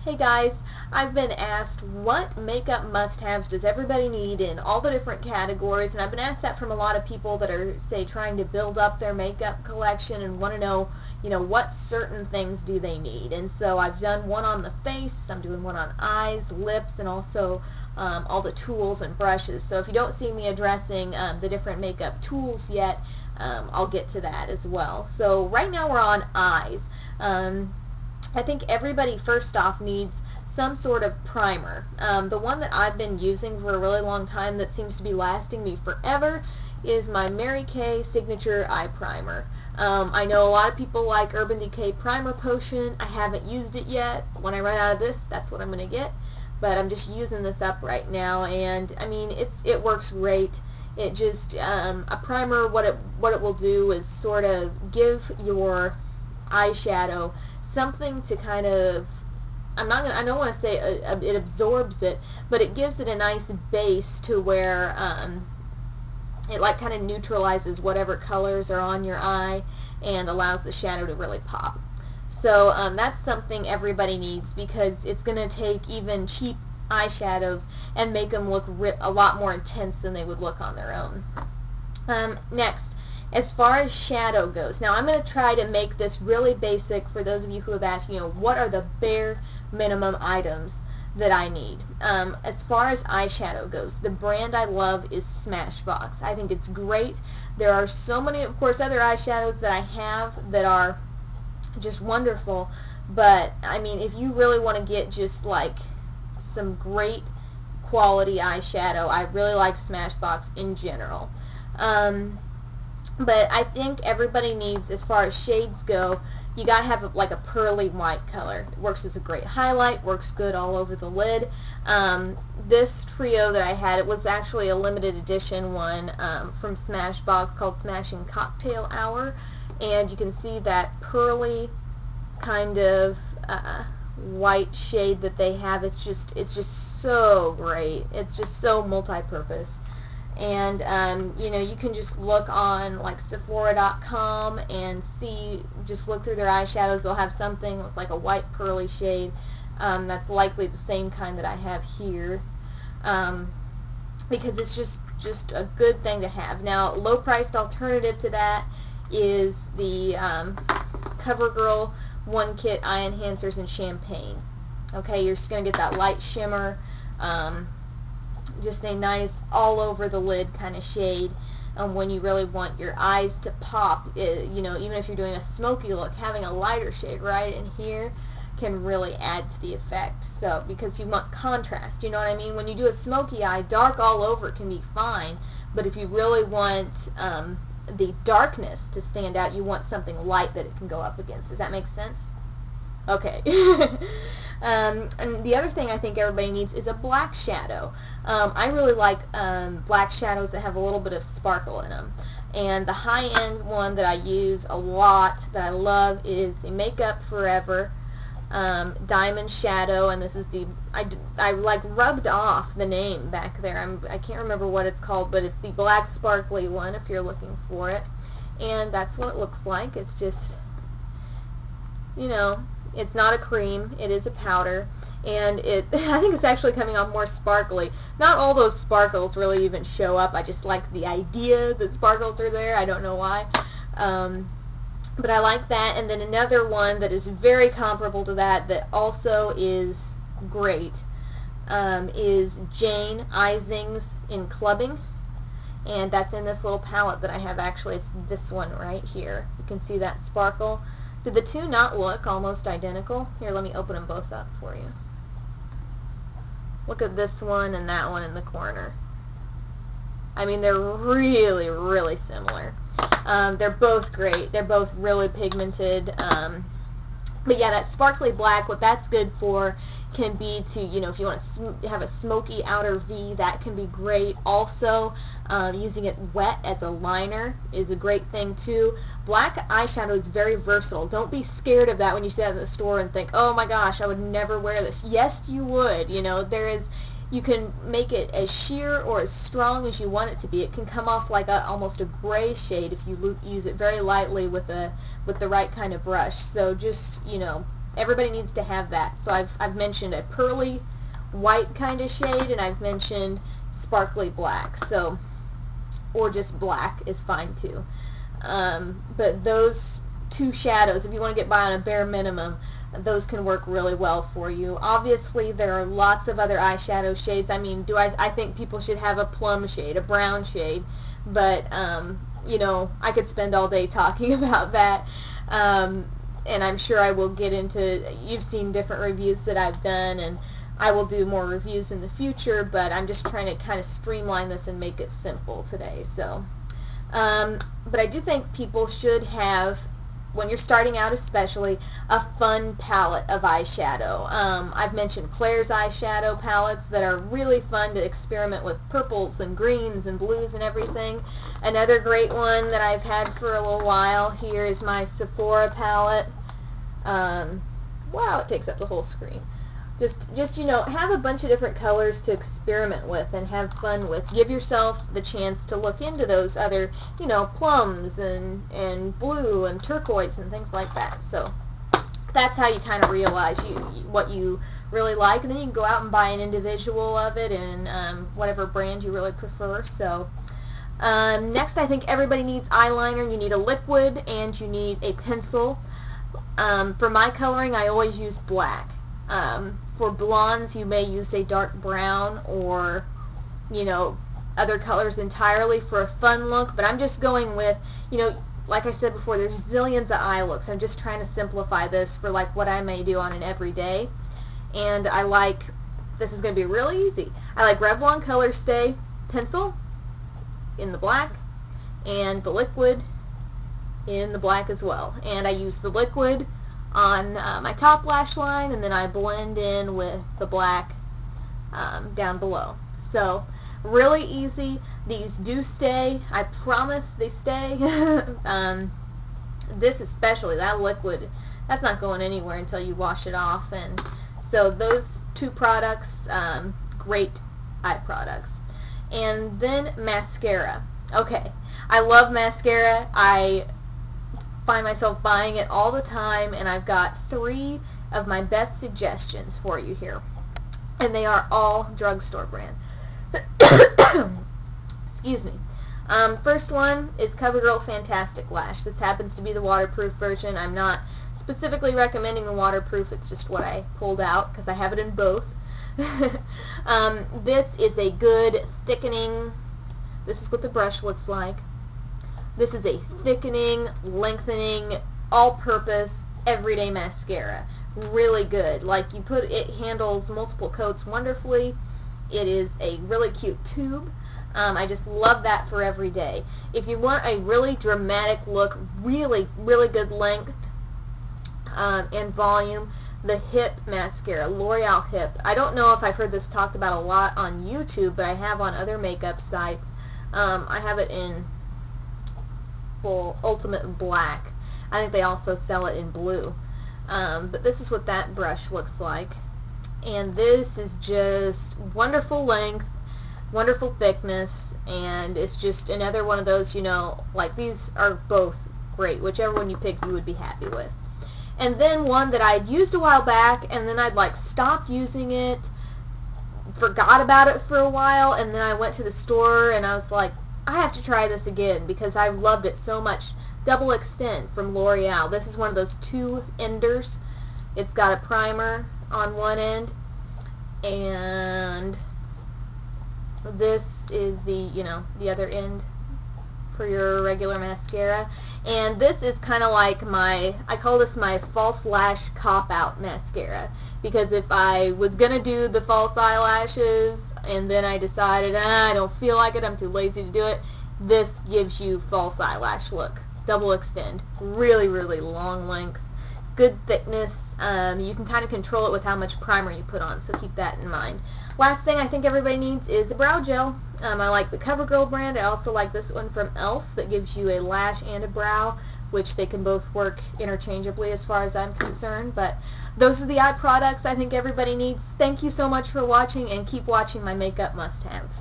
Hey guys, I've been asked what makeup must-haves does everybody need in all the different categories, and I've been asked that from a lot of people that are, say, trying to build up their makeup collection and want to know, what certain things do they need. And so I've done one on the face, I'm doing one on eyes, lips, and also all the tools and brushes. So if you don't see me addressing the different makeup tools yet, I'll get to that as well. So right now we're on eyes. I think everybody first off needs some sort of primer. The one that I've been using for a really long time that seems to be lasting me forever is my Mary Kay Signature Eye Primer. I know a lot of people like Urban Decay Primer Potion. I haven't used it yet. When I run out of this, that's what I'm going to get. But I'm just using this up right now, and I mean it works great. It just a primer, what it will do is sort of give your eyeshadow something to kind of, I don't want to say it absorbs it, but it gives it a nice base to where it like kind of neutralizes whatever colors are on your eye and allows the shadow to really pop. So that's something everybody needs, because it's going to take even cheap eyeshadows and make them look a lot more intense than they would look on their own. Next, as far as shadow goes, now I'm going to try to make this really basic for those of you who have asked, what are the bare minimum items that I need. As far as eyeshadow goes, the brand I love is Smashbox. I think it's great. There are so many, of course, other eyeshadows that I have that are just wonderful, but I mean, if you really want to get just like some great quality eyeshadow, I really like Smashbox in general. But I think everybody needs, as far as shades go, you gotta have like a pearly white color. It works as a great highlight, works good all over the lid. This trio that I had, it was actually a limited edition one from Smashbox called Smashing Cocktail Hour, and you can see that pearly kind of white shade that they have. It's just so great. It's just so multi-purpose. And you can just look on like Sephora.com and see, just look through their eyeshadows. They'll have something with like a white pearly shade that's likely the same kind that I have here, because it's just a good thing to have. Now, low-priced alternative to that is the CoverGirl One Kit Eye Enhancers in Champagne. Okay, you're just going to get that light shimmer, just a nice all over the lid kind of shade when you really want your eyes to pop. Even if you're doing a smoky look, having a lighter shade right in here can really add to the effect. So, because you want contrast, you know what I mean? When you do a smoky eye, dark all over can be fine, but if you really want the darkness to stand out, you want something light that it can go up against. Does that make sense? Okay. And the other thing I think everybody needs is a black shadow. I really like black shadows that have a little bit of sparkle in them. And the high-end one that I use a lot, that I love, is the Makeup Forever Diamond Shadow. And this is the, I like rubbed off the name back there. I can't remember what it's called, but it's the black sparkly one if you're looking for it. And that's what it looks like. It's just, it's not a cream, it is a powder, and I think it's actually coming off more sparkly. Not all those sparkles really even show up. I just like the idea that sparkles are there. I don't know why. But I like that. And then another one that is very comparable to that also is great is Jane Ising's in Clubbing. And that's in this little palette that I have. Actually, it's this one right here. You can see that sparkle. Did the two not look almost identical? Here, let me open them both up for you. Look at this one and that one in the corner. I mean, they're really, really similar. They're both great. They're both really pigmented. But yeah, that sparkly black, what that's good for can be to, if you want to have a smoky outer V, that can be great. Also, using it wet as a liner is a great thing too. Black eyeshadow is very versatile. Don't be scared of that when you see that in the store and think, oh my gosh, I would never wear this. Yes, you would. You can make it as sheer or as strong as you want it to be. It can come off like almost a gray shade if you use it very lightly with the right kind of brush. So just, everybody needs to have that. So I've mentioned a pearly white kind of shade, and I've mentioned sparkly black. So, or just black is fine too. But those two shadows, if you want to get by on a bare minimum, those can work really well for you. Obviously, there are lots of other eyeshadow shades. I mean, I think people should have a plum shade, a brown shade, but you know, I could spend all day talking about that. And I'm sure I will get into, you've seen different reviews that I've done, and I will do more reviews in the future, but I'm just trying to kind of streamline this and make it simple today. So, but I do think people should have, when you're starting out especially, a fun palette of eyeshadow. I've mentioned Claire's eyeshadow palettes that are really fun to experiment with purples and greens and blues and everything. Another great one that I've had for a little while here is my Sephora palette. Wow, it takes up the whole screen. Just you know, have a bunch of different colors to experiment with and have fun with. Give yourself the chance to look into those other, you know, plums and blue and turquoise and things like that. So that's how you kind of realize what you really like, and then you can go out and buy an individual of it in whatever brand you really prefer. So next, I think everybody needs eyeliner. You need a liquid and you need a pencil. For my coloring, I always use black. For blondes, you may use a dark brown or, you know, other colors entirely for a fun look, but I'm just going with, you know, like I said before, there's zillions of eye looks. I'm just trying to simplify this for like what I may do on an everyday. And I like, this is going to be really easy, I like Revlon Color Stay pencil in the black and the liquid in the black as well. And I use the liquid on my top lash line, and then I blend in with the black down below. So really easy. These do stay. I promise they stay. This especially, that liquid, that's not going anywhere until you wash it off. And so those two products, great eye products. And then mascara. Okay, I love mascara. I find myself buying it all the time, and I've got 3 of my best suggestions for you here, and they are all drugstore brand. Excuse me. First one is CoverGirl Fantastic Lash. This happens to be the waterproof version. I'm not specifically recommending the waterproof, it's just what I pulled out because I have it in both. This is a good thickening, this is what the brush looks like. This is a thickening, lengthening, all-purpose, everyday mascara. Really good. Like, you put it, handles multiple coats wonderfully. It is a really cute tube. I just love that for every day. If you want a really dramatic look, really, really good length and volume, the Hip mascara, L'Oreal Hip. I don't know if I've heard this talked about a lot on YouTube, but I have on other makeup sites. I have it in full ultimate black. I think they also sell it in blue. But this is what that brush looks like. And this is just wonderful length, wonderful thickness, and it's just another one of those, you know, like these are both great. Whichever one you pick, you would be happy with. And then one that I'd used a while back, and then I'd like stopped using it, forgot about it for a while, and then I went to the store and I was like, I have to try this again because I loved it so much. Double Extend from L'Oreal. This is one of those 2 enders. It's got a primer on one end, and this is the, you know, the other end for your regular mascara. And this is kind of like my, I call this my false lash cop-out mascara, because if I was going to do the false eyelashes and then I decided, I don't feel like it, I'm too lazy to do it, this gives you false eyelash look. Double Extend. Really, really long length. Good thickness. You can kind of control it with how much primer you put on, so keep that in mind. Last thing I think everybody needs is a brow gel. I like the CoverGirl brand. I also like this one from e.l.f. that gives you a lash and a brow, which they can both work interchangeably as far as I'm concerned. But those are the eye products I think everybody needs. Thank you so much for watching, and keep watching my makeup must-haves.